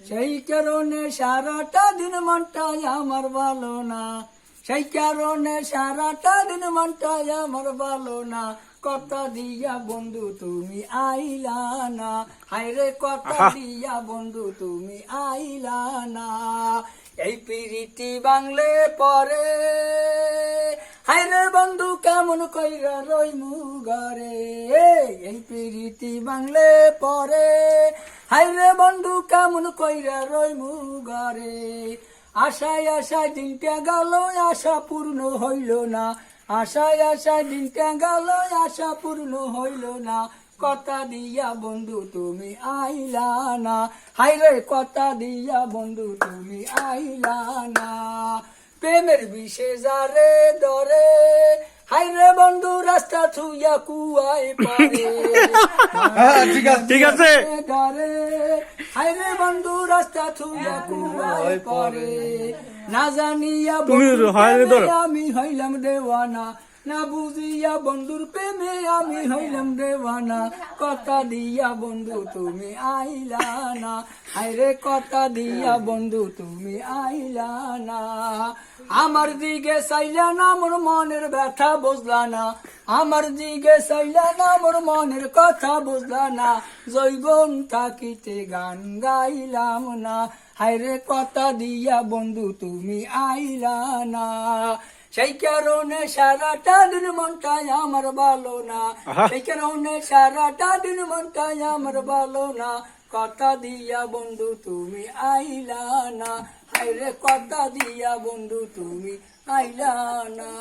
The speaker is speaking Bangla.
সেই কারণে সারাটা দিন মনটা আমার ভালো না, সেই কারণে সারাটা দিন মনটা আমার ভালো না। কথা দিয়া বন্ধু তুমি আইলা না, হায়রে কথা দিয়া বন্ধু তুমি আইলা না। এই পিরিতি বাংলে পরে হায়রে বন্ধু কেমন কইরা রইমু ঘরে। এই পিরিতি বাংলে পরে হায়রে বন্ধু কেমন কইরা রইমু ঘরে। আশায় আশায় দিনটা গেল আশা পূর্ণ হইল না, আশায় আশায় দিনটা গেল আশা পূর্ণ হইল না। কথা দিয়া বন্ধু তুমি আইলা না, হায়রে কথা দিয়া বন্ধু তুমি আইলা না। প্রেমের বিষে যারে ধরে হায়রে বন্ধু রাস্তা থুইয়া কুয়ায় পারে। ঠিক আছে ধরে হায়রে বন্ধু রাস্তা থুইয়া কুয়ায় পারে। না জানিয়া বন্ধুর প্রেমে আমি হইলাম দেওয়ানা, না বুঝিয়া বন্ধুর প্রেমে আমি হইলাম দেওয়ানা। কথা দিয়া বন্ধু তুমি আইলা না, হায়রে কথা দিয়া বন্ধু তুমি আইলা না। আমার দিকে চাইলা না মোর মনের ব্যথা বুঝলা না, আমার দিকে চাইলা না মোর মনের কথা বুঝলা না। জৈবন থাকিতে গান গাইলাম না, হায়রে কথা দিয়া বন্ধু তুমি আইলা না। সেই কারণে সারাটা দিন মনটাই আমার ভালো না, সেই কারণে সারাটা দিন মনটাই আমার ভালো না। কথা দিয়া বন্ধু তুমি আইলা না, হায়রে কথা দিয়া বন্ধু তুমি আইলা না।